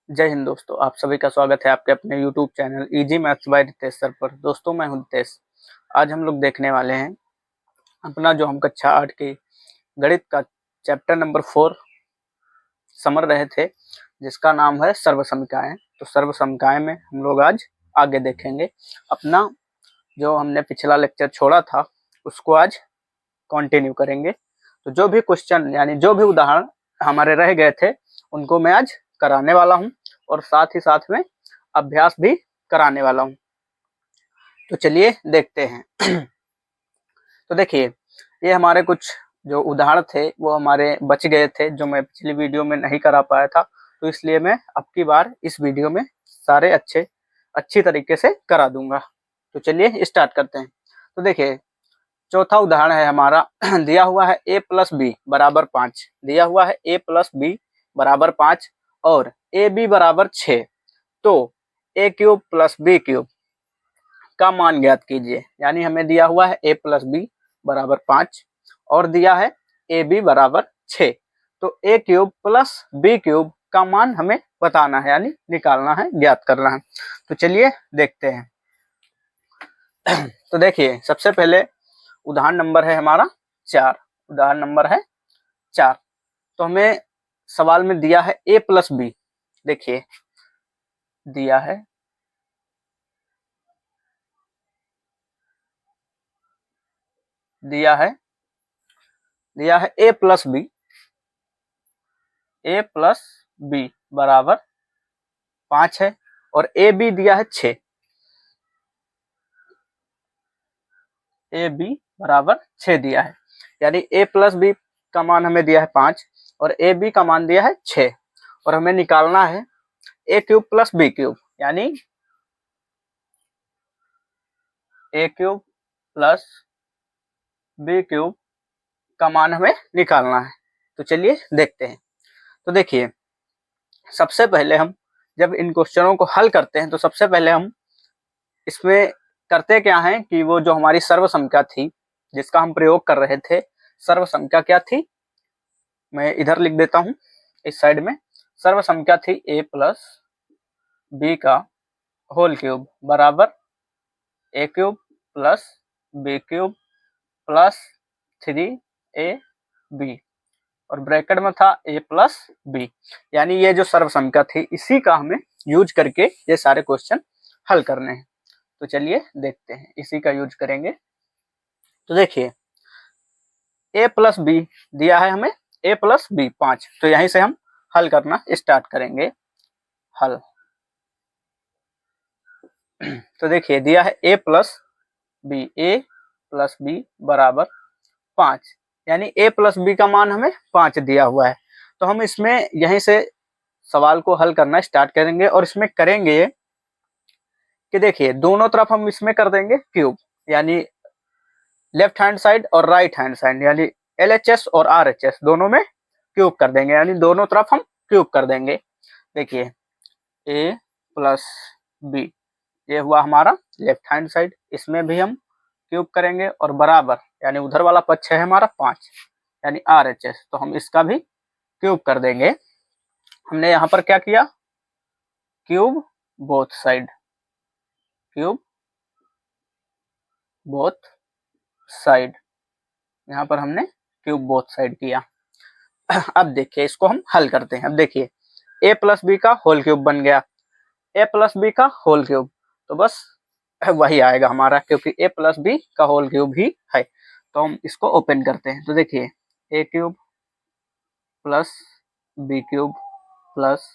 जय हिंद दोस्तों, आप सभी का स्वागत है आपके अपने YouTube channel easy maths by Ritesh sir पर। दोस्तों मैं हूं रितेश। आज हम लोग देखने वाले हैं अपना जो हम कक्षा 8 की गणित का चैप्टर नंबर 4 समझ रहे थे, जिसका नाम है सर्वसमीकाएं। तो सर्वसमीकाएं में हम लोग आज आगे देखेंगे। अपना जो हमने पिछला लेक्चर छोड़ा था उसको आज कंटिन्यू करेंगे। तो जो भी क्वेश्चन यानी जो भी उदाहरण हमारे रह गए थे उनको मैं आज कराने वाला हूं और साथ ही साथ में अभ्यास भी कराने वाला हूं। तो चलिए देखते हैं। तो देखिए, ये हमारे कुछ जो उदाहरण थे वो हमारे बच गए थे, जो मैं पिछली वीडियो में नहीं करा पाया था। तो इसलिए मैं अब की बार इस वीडियो में सारे अच्छी तरीके से करा दूंगा। तो चलिए स्टार्ट करते हैं। तो देखिए, चौथा उदाहरण है हमारा। दिया हुआ है a प्लस बी बराबर 5। दिया हुआ है a प्लस बी बराबर 5 और ए बी बराबर 6। तो ए क्यूब प्लस बी क्यूब का मान ज्ञात कीजिए। यानी हमें दिया हुआ है a प्लस बी बराबर 5 और दिया है ए बी बराबर 6। तो ए क्यूब प्लस बी क्यूब का मान हमें बताना है, यानी निकालना है, ज्ञात करना है। तो चलिए देखते हैं। तो देखिए, सबसे पहले उदाहरण नंबर है हमारा 4। उदाहरण नंबर है 4। तो हमें सवाल में दिया है a प्लस बी। देखिए, दिया है a प्लस बी बराबर 5 है और ए बी दिया है 6। ए बी बराबर 6 दिया है, यानी a प्लस बी का मान हमें दिया है 5 और ए बी का मान दिया है 6 और हमें निकालना है a cube plus B cube, यानी a cube plus B cube का मान हमें निकालना है। तो चलिए देखते हैं। तो देखिए, सबसे पहले हम जब इन क्वेश्चनों को हल करते हैं तो सबसे पहले हम इसमें करते क्या है कि वो जो हमारी सर्वसंख्या थी जिसका हम प्रयोग कर रहे थे, सर्वसंख्या क्या थी, मैं इधर लिख देता हूं इस साइड में। सर्वसंख्या थी a प्लस बी का होल क्यूब बराबर A cube plus B cube plus 3ab और ब्रैकेट में था a प्लस बी। यानी ये जो सर्वसंख्या थी इसी का हमें यूज करके ये सारे क्वेश्चन हल करने हैं। तो चलिए देखते हैं, इसी का यूज करेंगे। तो देखिए, a प्लस बी दिया है हमें, a प्लस बी 5। तो यहीं से हम हल करना स्टार्ट करेंगे। हल। तो देखिए, दिया है a प्लस बी बराबर 5, यानी a प्लस बी का मान हमें 5 दिया हुआ है। तो हम इसमें यहीं से सवाल को हल करना स्टार्ट करेंगे और इसमें करेंगे कि देखिए, दोनों तरफ हम इसमें कर देंगे क्यूब, यानी लेफ्ट हैंड साइड और राइट हैंड साइड, यानी LHS और RHS दोनों में क्यूब कर देंगे, यानी दोनों तरफ हम क्यूब कर देंगे। देखिए, a प्लस बी ये हुआ हमारा लेफ्ट हैंड साइड, इसमें भी हम क्यूब करेंगे और बराबर, यानी उधर वाला पक्ष है हमारा 5, यानी RHS, तो हम इसका भी क्यूब कर देंगे। हमने यहाँ पर क्या किया, cube both side, cube both side, यहाँ पर हमने क्यूब बोथ साइड किया। अब देखिए, इसको हम हल करते हैं। अब देखिए, a प्लस बी का होल क्यूब बन गया, a प्लस बी का होल क्यूब, तो बस वही आएगा हमारा, क्योंकि a प्लस बी का होल क्यूब ही है। तो हम इसको ओपन करते हैं। तो देखिए, a cube plus B cube plus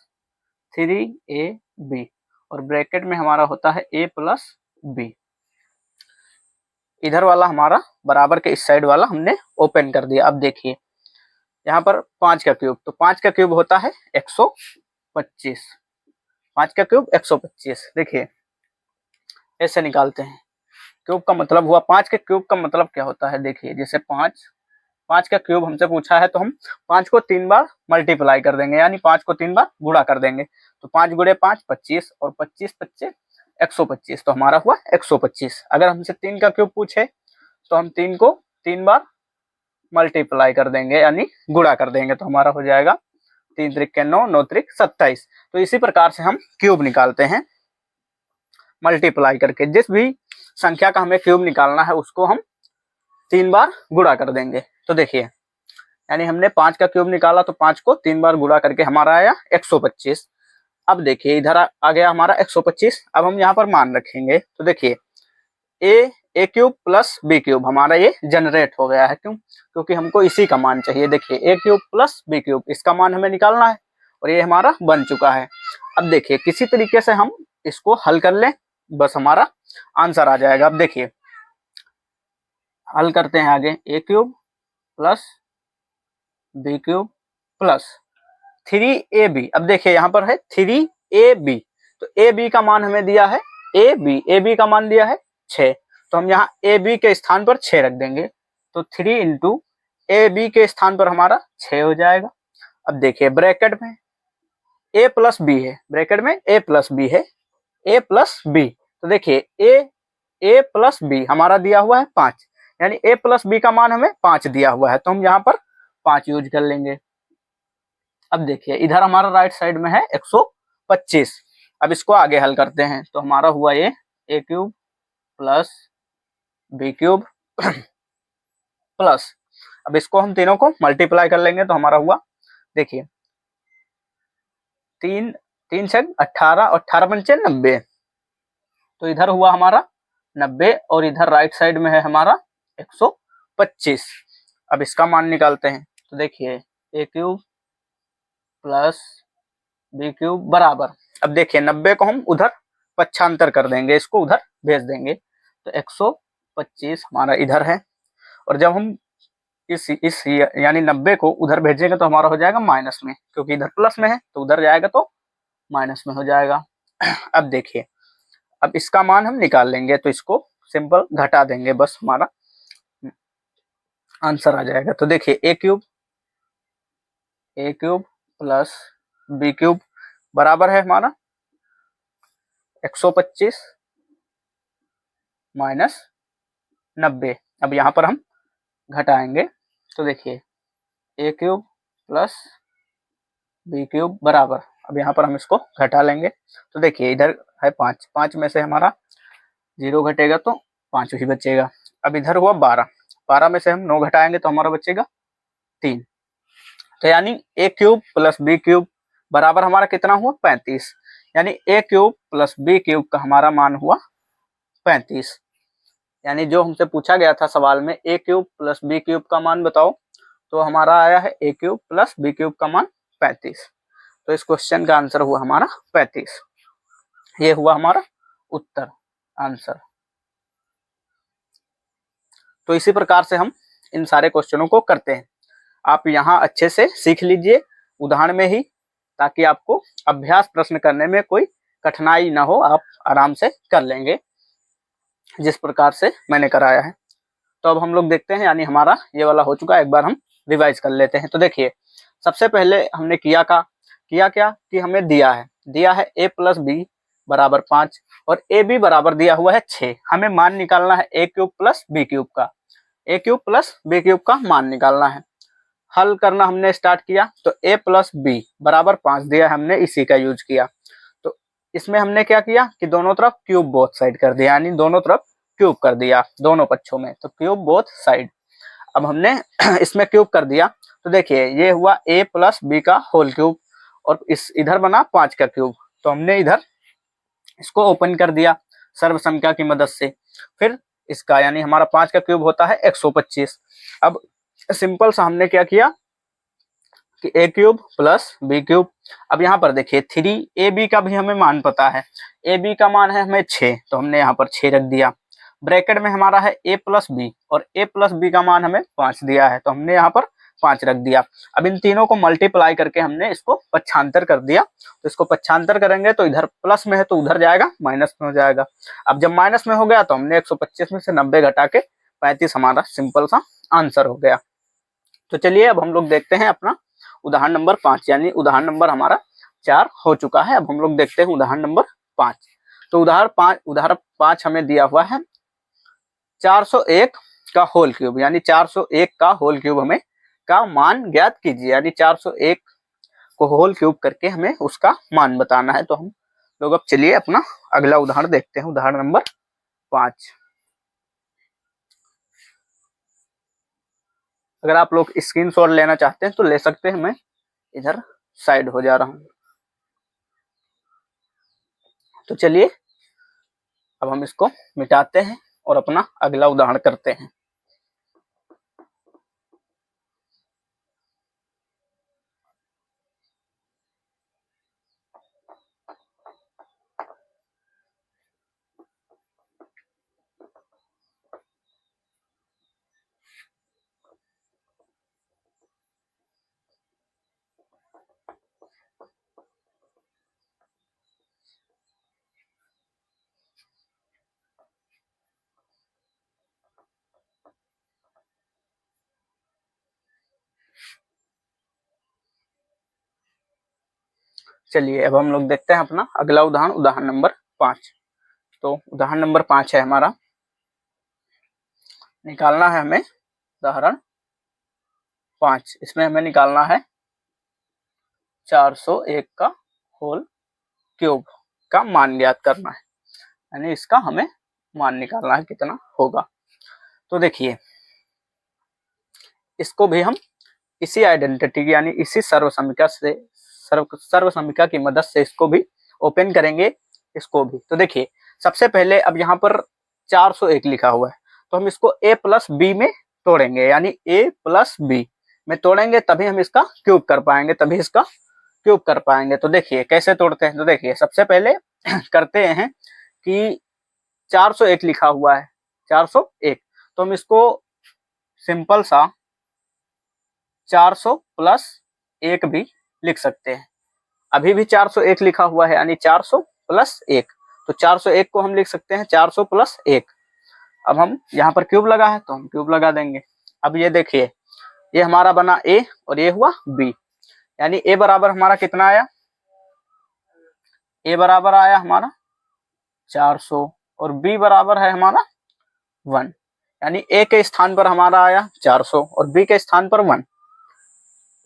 3ab और ब्रैकेट में हमारा होता है a प्लस बी। इधर वाला हमारा बराबर के इस साइड वाला हमने ओपन कर दिया। अब देखिए, यहाँ पर 5 का क्यूब, तो 5 का क्यूब होता है 125। 5 का क्यूब 125। देखिए, ऐसे निकालते हैं। क्यूब का मतलब हुआ 5 के क्यूब का मतलब क्या होता है। देखिए, जैसे 5 का क्यूब हमसे पूछा है तो हम 5 को 3 बार मल्टीप्लाई कर देंगे, यानी 5 को 3 बार गुणा कर देंगे। तो 5 गुणे 5 25 और 25 पच्चे 125, तो हमारा हुआ 125। अगर हमसे 3 का क्यूब पूछे तो हम 3 को 3 बार मल्टीप्लाई कर देंगे, यानी गुणा कर देंगे, तो हमारा हो जाएगा 3 त्रिक 9, 9 त्रिक 27। तो इसी प्रकार से हम क्यूब निकालते हैं मल्टीप्लाई करके। जिस भी संख्या का हमें क्यूब निकालना है उसको हम 3 बार गुणा कर देंगे। तो देखिए, यानी हमने 5 का क्यूब निकाला तो 5 को 3 बार गुणा करके हमारा आया 125। अब देखिए इधर आ गया हमारा 125। अब हम यहाँ पर मान रखेंगे तो देखिए ए क्यूब प्लस बी क्यूब हमारा ये जनरेट हो गया है। क्यों? क्योंकि हमको इसी का मान चाहिए। देखिए ए क्यूब प्लस बी क्यूब, इसका मान हमें निकालना है और ये हमारा बन चुका है। अब देखिए किसी तरीके से हम इसको हल कर लें, बस हमारा आंसर आ जाएगा। अब देखिए हल करते हैं आगे। A cube plus B cube plus 3ab। अब देखिए यहाँ पर है 3ab, तो ए बी का मान हमें दिया है ए बी का मान दिया है 6, तो हम यहाँ ए बी के स्थान पर 6 रख देंगे। तो 3 इंटू ए बी के स्थान पर हमारा 6 हो जाएगा। अब देखिए ब्रैकेट में ए प्लस बी है, ब्रैकेट में ए प्लस बी है, ए प्लस बी। तो देखिए ए प्लस बी हमारा दिया हुआ है 5, यानी ए प्लस बी का मान हमें 5 दिया हुआ है, तो हम यहाँ पर 5 यूज कर लेंगे। अब देखिए इधर हमारा राइट साइड में है 125। अब इसको आगे हल करते हैं तो हमारा हुआ ये A cube plus B cube plus, अब इसको हम तीनों को मल्टीप्लाई कर लेंगे तो हमारा हुआ, देखिए 3 से 18, 18 पंचे 90, तो इधर हुआ हमारा 90 और इधर राइट साइड में है हमारा 125। अब इसका मान निकालते हैं तो देखिए ए क्यूब प्लस बी क्यूब बराबर, अब देखिए 90 को हम उधर पक्षांतर कर देंगे, इसको उधर भेज देंगे, तो 125 हमारा इधर है। और जब हम इस यानी 90 को उधर भेजेंगे तो हमारा हो जाएगा माइनस में, क्योंकि इधर प्लस में है तो उधर जाएगा तो माइनस में हो जाएगा। अब देखिए अब इसका मान हम निकाल लेंगे तो इसको सिंपल घटा देंगे, बस हमारा आंसर आ जाएगा। तो देखिए ए क्यूब प्लस बी क्यूब बराबर है हमारा 125 माइनस 90। अब यहाँ पर हम घटाएंगे तो देखिए ए क्यूब प्लस बी क्यूब बराबर, अब यहाँ पर हम इसको घटा लेंगे तो देखिए इधर है 5, 5 में से हमारा 0 घटेगा तो 5 ही बचेगा। अब इधर हुआ 12, 12 में से हम 9 घटाएंगे तो हमारा बचेगा 3। तो यानी ए क्यूब प्लस बी क्यूब बराबर हमारा कितना हुआ 35, यानी ए क्यूब प्लस बी क्यूब का हमारा मान हुआ 35। यानी जो हमसे पूछा गया था सवाल में ए क्यूब प्लस बी क्यूब का मान बताओ, तो हमारा आया है ए क्यूब प्लस बी क्यूब का मान 35। तो इस क्वेश्चन का आंसर हुआ हमारा 35। ये हुआ हमारा उत्तर आंसर। तो इसी प्रकार से हम इन सारे क्वेश्चनों को करते हैं। आप यहाँ अच्छे से सीख लीजिए उदाहरण में ही, ताकि आपको अभ्यास प्रश्न करने में कोई कठिनाई ना हो, आप आराम से कर लेंगे जिस प्रकार से मैंने कराया है। तो अब हम लोग देखते हैं, यानी हमारा ये वाला हो चुका है, एक बार हम रिवाइज कर लेते हैं। तो देखिए सबसे पहले हमने किया क्या कि हमें दिया है ए प्लस बी बराबर 5 और ए बी बराबर दिया हुआ है 6। हमें मान निकालना है ए क्यूब प्लस बी क्यूब का, ए क्यूब प्लस बी क्यूब का मान निकालना है। हल करना हमने स्टार्ट किया तो ए प्लस बी बराबर 5 दिया, हमने इसी का यूज किया। तो इसमें हमने क्या किया कि दोनों तरफ क्यूब बोथ साइड कर दिया, यानी दोनों तरफ क्यूब कर दिया दोनों पक्षों में, तो क्यूब बोथ साइड। अब हमने इसमें क्यूब कर दिया तो देखिए ये हुआ ए प्लस बी का होल क्यूब और इस इधर बना 5 का क्यूब, तो हमने इधर इसको ओपन कर दिया सर्व संख्या की मदद से। फिर इसका यानी हमारा 5 का क्यूब होता है 125। अब सिंपल सा हमने क्या किया कि ए क्यूब प्लस बी क्यूब। अब यहाँ पर देखिए 3ab का भी हमें मान पता है, ए बी का मान है हमें 6, तो हमने यहाँ पर 6 रख दिया। ब्रैकेट में हमारा है ए प्लस बी और ए प्लस बी का मान हमें 5 दिया है, तो हमने यहाँ पर 5 रख दिया। अब इन तीनों को मल्टीप्लाई करके हमने इसको पक्षांतर कर दिया, तो इसको पक्षांतर करेंगे तो इधर प्लस में है तो उधर जाएगा माइनस में हो जाएगा। अब जब माइनस में हो गया तो हमने 125 में से 90 घटा के 35 हमारा सिंपल सा आंसर हो गया। तो चलिए अब हम लोग देखते हैं अपना उदाहरण नंबर 5, यानी उदाहरण नंबर हमारा 4 हो चुका है। अब हम लोग देखते हैं उदाहरण नंबर 5। तो उदाहरण 5 हमें दिया हुआ है 401 का होल क्यूब, यानी 401 का होल क्यूब हमें का मान ज्ञात कीजिए। यानी 401 उसको होल क्यूब करके हमें उसका मान बताना है। तो हम लोग अब चलिए अपना अगला उदाहरण देखते हैं, उदाहरण नंबर 5। अगर आप लोग स्क्रीनशॉट लेना चाहते हैं तो ले सकते हैं, मैं इधर साइड हो जा रहा हूं। तो चलिए अब हम इसको मिटाते हैं और अपना अगला उदाहरण करते हैं। चलिए अब हम लोग देखते हैं अपना अगला उदाहरण, उदाहरण नंबर 5। तो उदाहरण नंबर 5 है हमारा, निकालना है हमें उदाहरण 5। इसमें हमें निकालना है 401 का होल क्यूब का मान ज्ञात करना है, यानी इसका हमें मान निकालना है कितना होगा। तो देखिए इसको भी हम इसी आइडेंटिटी यानी इसी सर्वसमीका की मदद से इसको भी ओपन करेंगे, इसको भी। तो देखिए सबसे पहले अब यहाँ पर 401 लिखा हुआ है, तो हम इसको a प्लस बी में तोड़ेंगे, यानी a प्लस बी में तोड़ेंगे तभी हम इसका क्यूब कर पाएंगे, तभी इसका क्यूब कर पाएंगे। तो देखिए कैसे तोड़ते हैं। तो देखिए सबसे पहले करते हैं कि 401 लिखा हुआ है, 401, तो हम इसको सिंपल सा 400 प्लस 1 भी लिख सकते हैं। अभी भी 401 लिखा हुआ है, यानी 400 प्लस 1, तो 401 को हम लिख सकते हैं 400 प्लस 1। अब हम यहाँ पर क्यूब लगा है तो हम क्यूब लगा देंगे। अब ये देखिए ये हमारा बना a और ये हुआ b, यानी a बराबर हमारा कितना आया, a बराबर आया हमारा 400 और b बराबर है हमारा 1, यानी a के स्थान पर हमारा आया 400 और b के स्थान पर 1।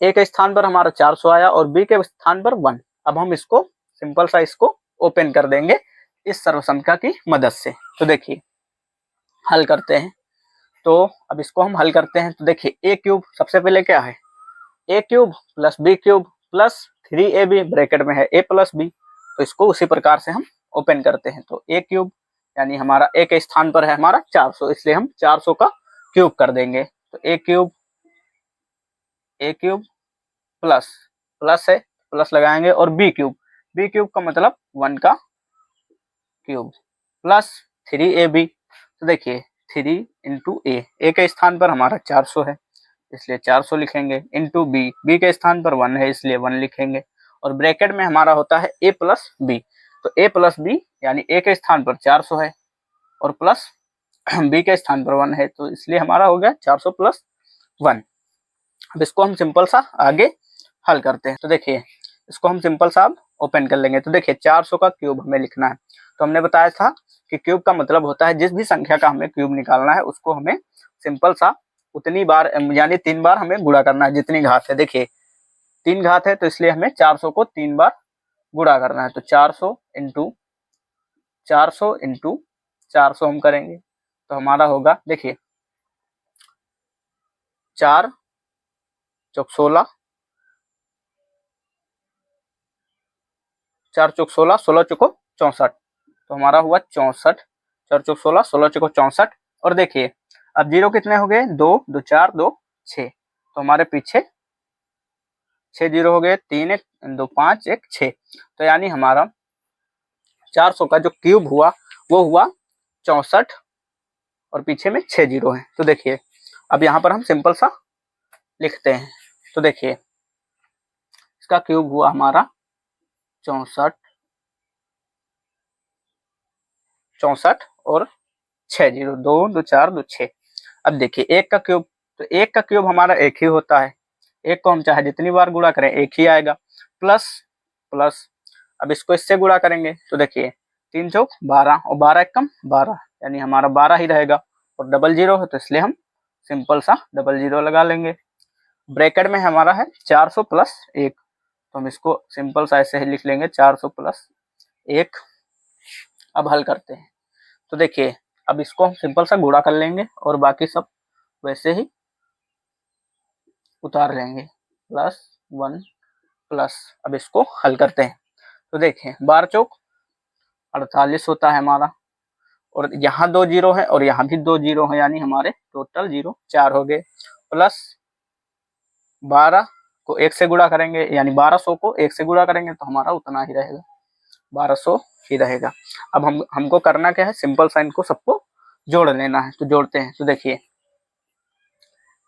a के स्थान पर हमारा 400 आया और b के स्थान पर 1। अब हम इसको सिंपल सा इसको ओपन कर देंगे इस सर्वसमीका की मदद से। तो देखिए हल करते हैं। तो अब इसको हम हल करते हैं। तो देखिए a क्यूब सबसे पहले क्या है, a cube plus b cube plus 3ab bracket में है a प्लस b, तो इसको उसी प्रकार से हम ओपन करते हैं। तो a क्यूब यानी हमारा a के स्थान पर है हमारा 400, इसलिए हम 400 का क्यूब कर देंगे। तो a क्यूब प्लस प्लस है, प्लस लगाएंगे, और b क्यूब का मतलब 1 का क्यूब प्लस 3ab। तो देखिए 3 इंटू ए के स्थान पर हमारा 400 है इसलिए 400 लिखेंगे, इंटू बी के स्थान पर 1 है इसलिए 1 लिखेंगे, और ब्रैकेट में हमारा होता है a प्लस बी। तो a प्लस बी यानी a के स्थान पर 400 है और प्लस b के स्थान पर 1 है, तो इसलिए हमारा हो गया 400 प्लस 1। अब इसको हम सिंपल सा आगे हल करते हैं। तो देखिए इसको हम सिंपल सा अब ओपन कर लेंगे। तो देखिए 400 का क्यूब हमें लिखना है। तो हमने बताया था कि क्यूब का मतलब होता है जिस भी संख्या का हमें क्यूब निकालना है उसको हमें सिंपल सा उतनी बार यानी 3 बार हमें गुणा करना है जितनी घात है। देखिए 3 घात है तो इसलिए हमें 400 को 3 बार गुणा करना है। तो 400 इंटू 400 हम करेंगे तो हमारा होगा, देखिए 4 चौक 16, 4 चौक 16, 16 चौको 64, तो हमारा हुआ 64। 4 चौक 16, 16 चौको 64, और देखिए अब जीरो कितने हो गए, 2 2 4 2 6, तो हमारे पीछे 6 जीरो हो गए, 3 1 2 5 1 6, तो यानी हमारा 400 का जो क्यूब हुआ वो हुआ 64 और पीछे में 6 जीरो है। तो देखिए अब यहाँ पर हम सिंपल सा लिखते हैं। तो देखिए इसका क्यूब हुआ हमारा 64 और 6 जीरो, 2 2 4 2 6। अब देखिए एक का क्यूब, तो एक का क्यूब हमारा एक ही होता है, एक को हम चाहे जितनी बार गुणा करें एक ही आएगा, प्लस प्लस। अब इसको इससे गुणा करेंगे तो देखिए 3 चौक 12 और 12 एक कम 12, यानी हमारा 12 ही रहेगा, और डबल जीरो है तो इसलिए हम सिंपल सा डबल जीरो लगा लेंगे। ब्रैकेट में हमारा है 400 प्लस 1, तो हम इसको सिंपल सा ऐसे ही लिख लेंगे 400 प्लस 1। अब हल करते हैं। तो देखिए अब इसको हम सिंपल सा गुणा कर लेंगे और बाकी सब वैसे ही उतार लेंगे प्लस 1 प्लस। अब इसको हल करते हैं। तो देखिए 12 चौक 48 होता है हमारा, और यहाँ 2 जीरो है और यहाँ भी 2 जीरो है, यानी हमारे टोटल जीरो 4 हो गए। प्लस 12 को 1 से गुणा करेंगे, यानी 1200 को 1 से गुणा करेंगे तो हमारा उतना ही रहेगा, 1200 ही रहेगा। अब हमको करना क्या है, सिंपल साइन को सबको जोड़ लेना है। तो जोड़ते हैं। तो देखिए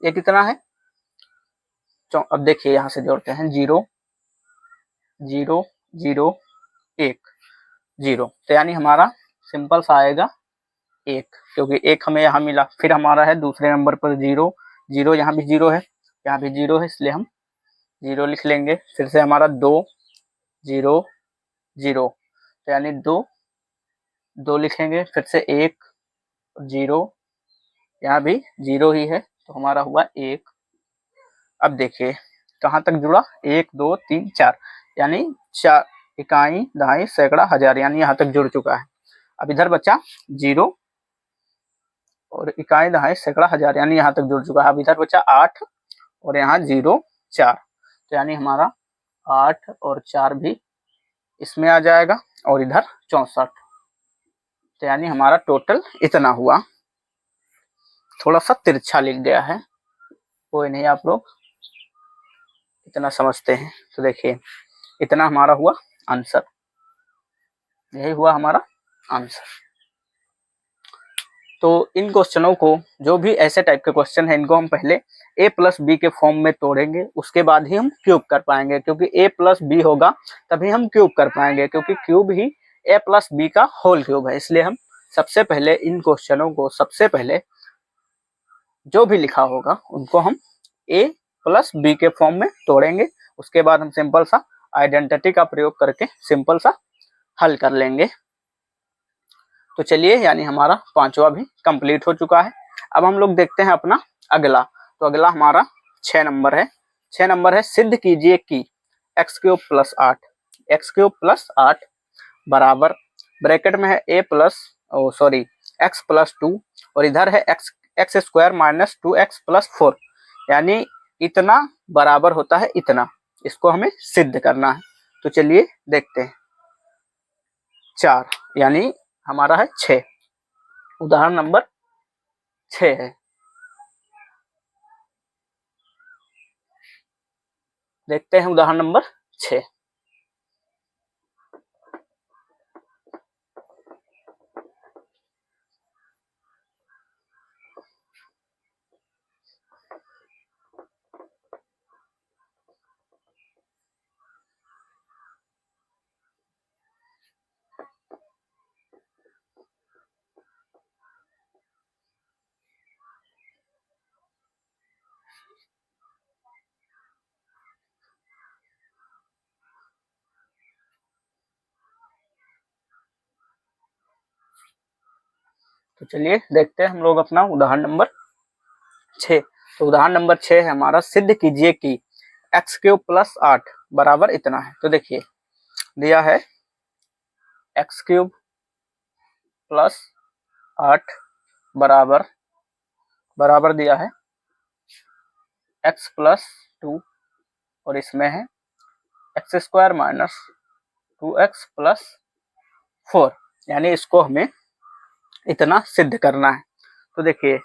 ये कितना है, अब देखिए यहाँ से जोड़ते हैं 0 0 0 1 0, तो यानी हमारा सिंपल सा आएगा 1, क्योंकि 1 हमें यहाँ मिला। फिर हमारा है दूसरे नंबर पर 0 0, यहाँ भी 0 है, यहाँ भी 0 है, इसलिए हम 0 लिख लेंगे। फिर से हमारा 2 0 0, तो यानी 2 2 लिखेंगे। फिर से 1 0, यहाँ भी 0 ही है, तो हमारा हुआ 1। अब देखिए कहाँ तक जुड़ा, 1 2 3 4, यानी 4 इकाई दहाई सैकड़ा हजार, यानी यहाँ तक जुड़ चुका है। अब इधर बचा 0 और इकाई दहाई सैकड़ा हजार, यानी यहाँ तक जुड़ चुका है। अब इधर बचा 8 और यहाँ 0 4, तो यानी हमारा 8 और 4 भी इसमें आ जाएगा, और इधर 64, तो यानी हमारा टोटल इतना हुआ। थोड़ा सा तिरछा लिख गया है, कोई नहीं, आप लोग इतना समझते हैं। तो देखिए इतना हमारा हुआ आंसर, यही हुआ हमारा आंसर। तो इन क्वेश्चनों को, जो भी ऐसे टाइप के क्वेश्चन है, इनको हम पहले a प्लस बी के फॉर्म में तोड़ेंगे, उसके बाद ही हम क्यूब कर पाएंगे, क्योंकि a प्लस बी होगा तभी हम क्यूब कर पाएंगे, क्योंकि क्यूब ही a प्लस बी का होल क्यूब है। इसलिए हम सबसे पहले इन क्वेश्चनों को, सबसे पहले जो भी लिखा होगा उनको हम a प्लस बी के फॉर्म में तोड़ेंगे, उसके बाद हम सिंपल सा आइडेंटिटी का प्रयोग करके सिंपल सा हल कर लेंगे। तो चलिए, यानी हमारा पांचवा भी कंप्लीट हो चुका है। अब हम लोग देखते हैं अपना अगला। तो अगला हमारा 6 नंबर है। 6 नंबर है, सिद्ध कीजिए कि x cube plus 8, x cube plus 8 बराबर, ब्रैकेट में है ए प्लस सॉरी एक्स प्लस 2, और इधर है x square minus 2x plus 4, यानी इतना बराबर होता है इतना। इसको हमें सिद्ध करना है। तो चलिए देखते हैं। 4 यानी हमारा है 6, उदाहरण नंबर 6 है। देखते हैं उदाहरण नंबर 6। तो चलिए देखते हैं हम लोग अपना उदाहरण नंबर 6। तो उदाहरण नंबर 6 है हमारा, सिद्ध कीजिए कि एक्स क्यूब प्लस 8 बराबर इतना है। तो देखिए दिया है एक्स क्यूब प्लस 8 बराबर बराबर दिया है एक्स प्लस 2, और इसमें है x square minus 2x plus 4, यानी इसको हमें इतना सिद्ध करना है। तो देखिए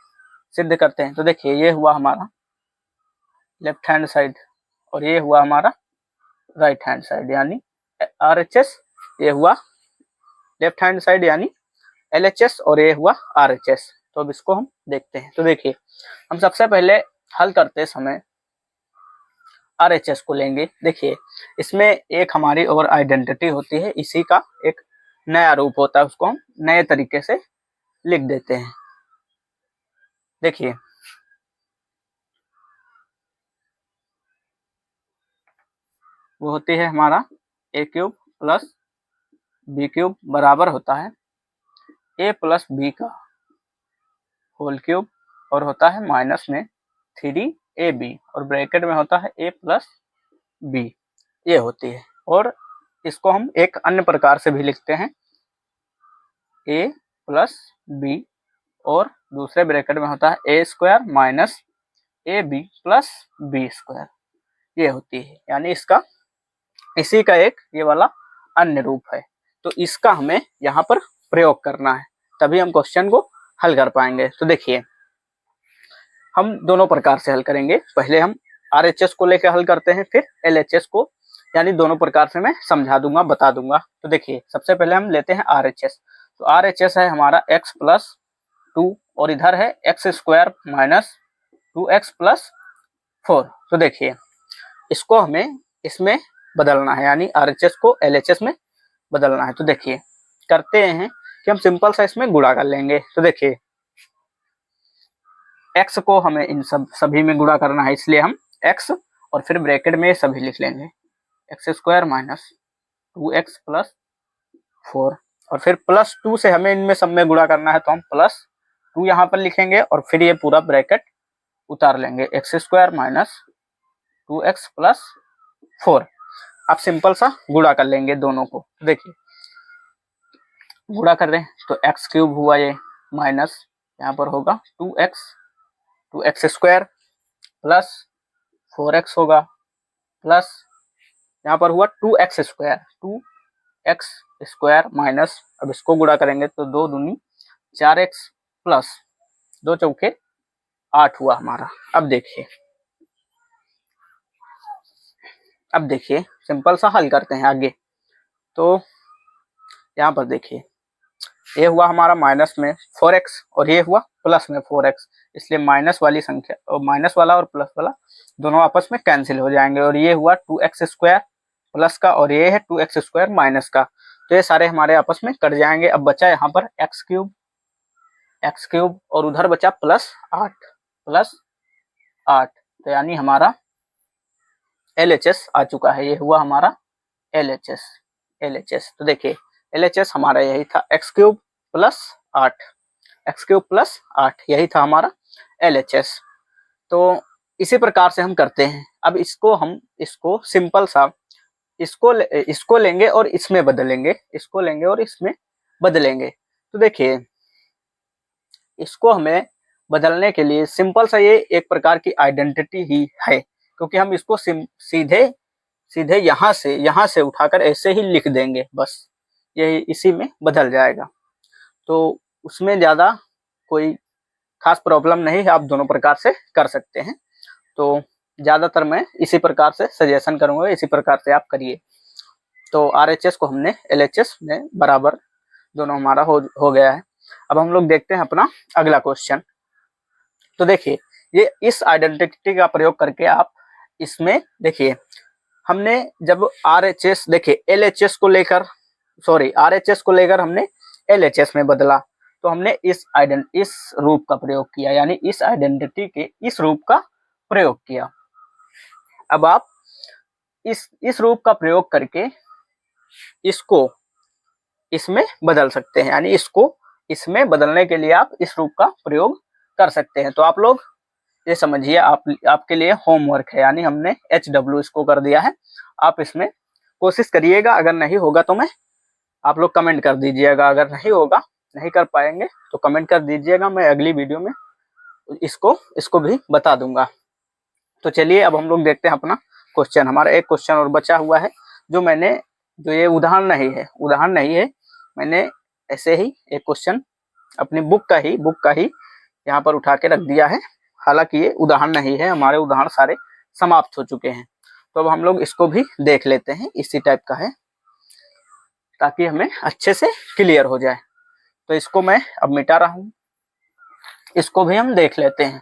सिद्ध करते हैं। तो देखिए ये हुआ हमारा लेफ्ट हैंड साइड और ये हुआ हमारा राइट हैंड साइड, यानी RHS, ये हुआ लेफ्ट हैंड साइड यानी LHS, और ये हुआ RHS। तो अब इसको हम देखते हैं। तो देखिए हम सबसे पहले हल करते समय RHS को लेंगे। देखिए इसमें एक हमारी और आइडेंटिटी होती है, इसी का एक नया रूप होता है, उसको हम नए तरीके से लिख देते हैं। देखिए वो होती है हमारा a cube plus B cube बराबर होता है a प्लस बी का होल क्यूब, और होता है माइनस में 3ab, और ब्रैकेट में होता है a प्लस बी। ये होती है। और इसको हम एक अन्य प्रकार से भी लिखते हैं, a प्लस बी, और दूसरे ब्रैकेट में होता है a square minus A B plus B square, ये होती है। यानी इसका इसी का एक ये वाला अन्य रूप है। तो इसका हमें यहाँ पर प्रयोग करना है, तभी हम क्वेश्चन को हल कर पाएंगे। तो देखिए, हम दोनों प्रकार से हल करेंगे। पहले हम RHS को लेकर हल करते हैं, फिर LHS को, यानी दोनों प्रकार से मैं समझा दूंगा, बता दूंगा। तो देखिए, सबसे पहले हम लेते हैं RHS। तो RHS है हमारा x प्लस 2, और इधर है x square minus 2x plus 4। तो देखिए, इसको हमें इसमें बदलना है, यानी RHS को LHS में बदलना है। तो देखिए, करते हैं कि हम सिंपल सा इसमें गुणा कर लेंगे। तो देखिए, x को हमें इन सभी में गुणा करना है, इसलिए हम x और फिर ब्रैकेट में सभी लिख लेंगे, x square minus 2x plus 4, और फिर प्लस 2 से हमें इनमें सब में गुणा करना है, तो हम प्लस 2 यहाँ पर लिखेंगे और फिर ये पूरा ब्रैकेट उतार लेंगे, x square minus 2x plus 4। अब सिंपल सा गुणा कर लेंगे दोनों को। देखिए, गुणा कर रहे हैं तो x क्यूब हुआ ये, माइनस यहाँ पर होगा 2x स्क्वायर प्लस 4x होगा, प्लस यहाँ पर हुआ 2x स्क्वायर माइनस, अब इसको गुणा करेंगे तो 2 दूनी 4x प्लस 2 चौके 8 हुआ हमारा। अब देखिए सिंपल सा हल करते हैं आगे। तो यहाँ पर देखिए, ये हुआ हमारा माइनस में 4x और ये हुआ प्लस में 4x, इसलिए माइनस वाली संख्या और माइनस वाला और प्लस वाला दोनों आपस में कैंसिल हो जाएंगे, और ये हुआ 2x स्क्वायर प्लस का, और ये है 2x स्क्वायर माइनस का, तो ये सारे हमारे आपस में कट जाएंगे। अब बचा यहाँ पर x क्यूब और उधर बचा प्लस 8, तो यानी हमारा LHS आ चुका है। ये हुआ हमारा LHS। तो देखिए, LHS हमारा यही था, x क्यूब प्लस 8, यही था हमारा LHS। तो इसी प्रकार से हम करते हैं। अब इसको सिंपल सा इसको लेंगे और इसमें बदलेंगे, इसको लेंगे और इसमें बदलेंगे। तो देखिए, इसको हमें बदलने के लिए सिंपल सा ये एक प्रकार की आइडेंटिटी ही है, क्योंकि हम इसको सीधे यहाँ से उठाकर ऐसे ही लिख देंगे, बस यही इसी में बदल जाएगा। तो उसमें ज़्यादा कोई खास प्रॉब्लम नहीं है, आप दोनों प्रकार से कर सकते हैं। तो ज़्यादातर मैं इसी प्रकार से सजेशन करूँगा, इसी प्रकार से आप करिए। तो RHS को हमने LHS में बराबर दोनों हमारा हो गया है। अब हम लोग देखते हैं अपना अगला क्वेश्चन। तो देखिए, ये इस आइडेंटिटी का प्रयोग करके आप इसमें देखिए, हमने जब RHS देखिए RHS को लेकर हमने LHS में बदला, तो हमने इस रूप का प्रयोग किया, यानी इस आइडेंटिटी के इस रूप का प्रयोग किया। अब आप इस रूप का प्रयोग करके इसको इसमें बदल सकते हैं, यानी इसको इसमें बदलने के लिए आप इस रूप का प्रयोग कर सकते हैं। तो आप लोग ये समझिए, आपके लिए होमवर्क है, यानी हमने HW इसको कर दिया है। आप इसमें कोशिश करिएगा, अगर नहीं होगा तो आप लोग कमेंट कर दीजिएगा, अगर नहीं कर पाएंगे तो कमेंट कर दीजिएगा, मैं अगली वीडियो में इसको भी बता दूंगा। तो चलिए, अब हम लोग देखते हैं अपना क्वेश्चन। हमारा एक क्वेश्चन और बचा हुआ है, जो ये उदाहरण नहीं है, मैंने ऐसे ही एक क्वेश्चन अपनी बुक का ही यहाँ पर उठा के रख दिया है। हालांकि ये उदाहरण नहीं है, हमारे उदाहरण सारे समाप्त हो चुके हैं। तो अब हम लोग इसको भी देख लेते हैं, इसी टाइप का है, ताकि हमें अच्छे से क्लियर हो जाए। तो इसको मैं अब मिटा रहा हूँ, इसको भी हम देख लेते हैं।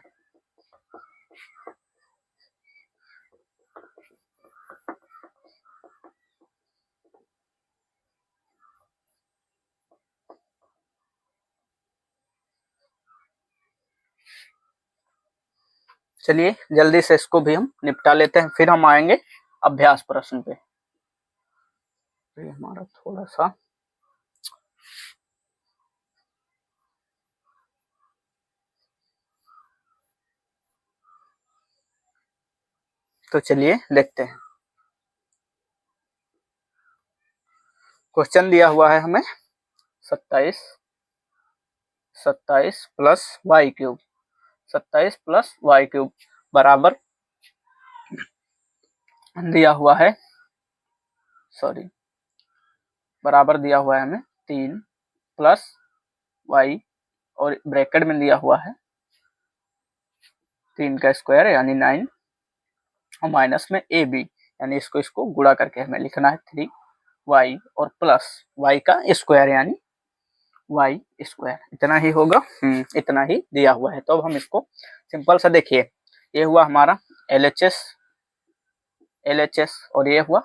चलिए जल्दी से इसको भी हम निपटा लेते हैं, फिर हम आएंगे अभ्यास प्रश्न पे। तो हमारा थोड़ा सा, तो चलिए देखते हैं। क्वेश्चन दिया हुआ है हमें 27 plus Y cube, 27 plus Y cube बराबर दिया हुआ है, बराबर दिया हुआ है हमें 3 प्लस वाई और ब्रैकेट में दिया हुआ है 3 का स्क्वायर यानी 9 और माइनस में ए बी यानी इसको गुणा करके हमें लिखना है 3 वाई और प्लस वाई का स्क्वायर यानी वाई स्क्वायर, इतना ही होगा। इतना ही दिया हुआ है। तो अब हम इसको सिंपल सा देखिए, ये हुआ हमारा LHS और ये हुआ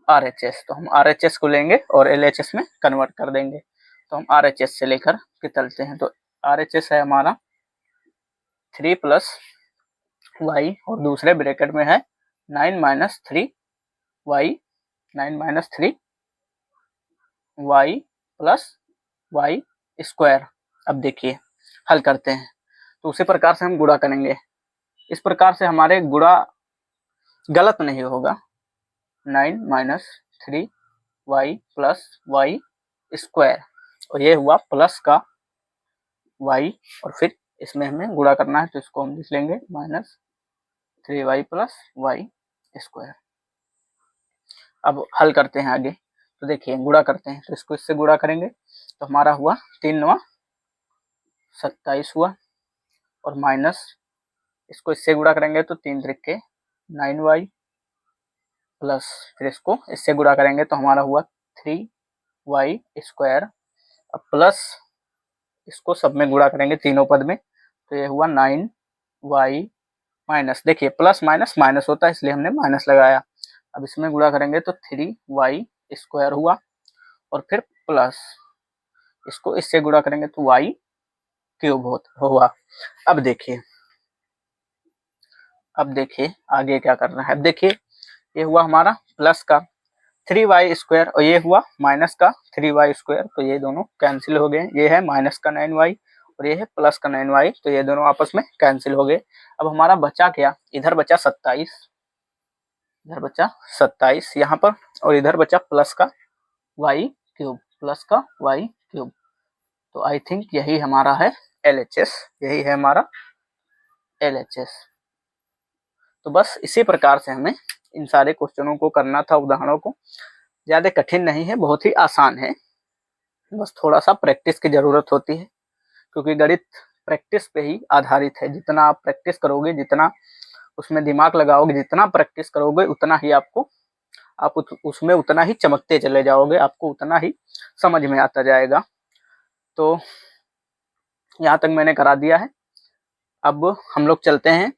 RHS। तो हम RHS को लेंगे और LHS में कन्वर्ट कर देंगे। तो हम RHS से लेकर के चलते हैं। तो RHS है हमारा 3 प्लस वाई और दूसरे ब्रैकेट में है 9 minus 3 Y, 9 minus 3 Y plus Y square. अब देखिए हल करते हैं तो उसी प्रकार से हम गुणा करेंगे। इस प्रकार से हमारे गुणा गलत नहीं होगा। 9 minus 3 Y plus Y square और ये हुआ प्लस का वाई और फिर इसमें हमें गुणा करना है तो इसको हम लिख लेंगे minus 3 Y plus Y square. अब हल करते हैं आगे। तो देखिए गुणा करते हैं तो इसको इससे गुणा करेंगे तो हमारा हुआ 3 9 27 हुआ और माइनस इसको इससे गुणा करेंगे तो 3 त्रिके 9 वाई प्लस फिर इसको इससे गुणा करेंगे तो हमारा हुआ 3 वाई स्क्वायर। अब प्लस इसको सब में गुणा करेंगे तीनों पद में तो ये हुआ 9 वाई माइनस, देखिए प्लस माइनस माइनस होता है इसलिए हमने माइनस लगाया। अब इसमें गुणा करेंगे तो 3 वाई स्क्वायर हुआ और फिर प्लस इसको इससे गुणा करेंगे तो वाई क्यूब हुआ। अब देखिए आगे क्या करना है। अब देखिए ये हुआ हमारा प्लस का 3 वाई स्क्वायर और ये हुआ माइनस का 3 वाई स्क्वायर, तो ये दोनों कैंसिल हो गए। ये है माइनस का 9 वाई और ये है प्लस का 9 वाई, तो ये दोनों आपस में कैंसिल हो गए। अब हमारा बचा क्या, इधर बचा 27, इधर बचा 27 यहाँ पर और इधर बचा प्लस का वाई क्यूब, प्लस का वाई क्यूब। तो आई थिंक यही हमारा है LHS, यही है हमारा LHS। तो बस इसी प्रकार से हमें इन सारे क्वेश्चनों को करना था, उदाहरणों को। ज़्यादा कठिन नहीं है, बहुत ही आसान है, बस थोड़ा सा प्रैक्टिस की ज़रूरत होती है क्योंकि गणित प्रैक्टिस पे ही आधारित है। जितना आप प्रैक्टिस करोगे, जितना उसमें दिमाग लगाओगे, जितना प्रैक्टिस करोगे उतना ही आप उसमें उतना ही चमकते चले जाओगे, आपको उतना ही समझ में आता जाएगा। तो यहाँ तक मैंने करा दिया है। अब हम लोग चलते हैं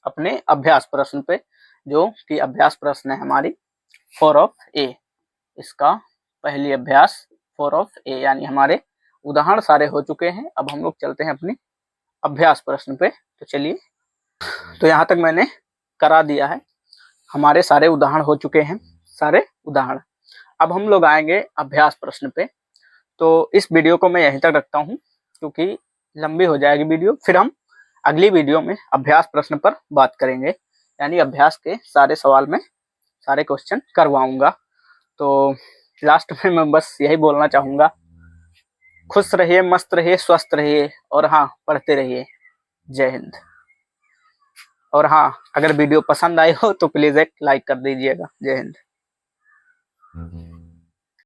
अपने अभ्यास प्रश्न पे, जो कि अभ्यास प्रश्न है हमारी 4 ऑफ A। इसका पहली अभ्यास 4 ऑफ A यानी हमारे उदाहरण सारे हो चुके हैं। अब हम लोग चलते हैं अपनी अभ्यास प्रश्न पे। तो चलिए, तो यहाँ तक मैंने करा दिया है, हमारे सारे उदाहरण हो चुके हैं, सारे उदाहरण। अब हम लोग आएंगे अभ्यास प्रश्न पे। तो इस वीडियो को मैं यहीं तक रखता हूँ क्योंकि लंबी हो जाएगी वीडियो। फिर हम अगली वीडियो में अभ्यास प्रश्न पर बात करेंगे, यानी अभ्यास के सारे सवाल में सारे क्वेश्चन करवाऊंगा। तो लास्ट में मैं बस यही बोलना चाहूँगा, खुश रहिए, मस्त रहिए, स्वस्थ रहिए और हाँ, पढ़ते रहिए। जय हिंद। और हाँ, अगर वीडियो पसंद आई हो तो प्लीज़ एक लाइक कर दीजिएगा। जय हिंद।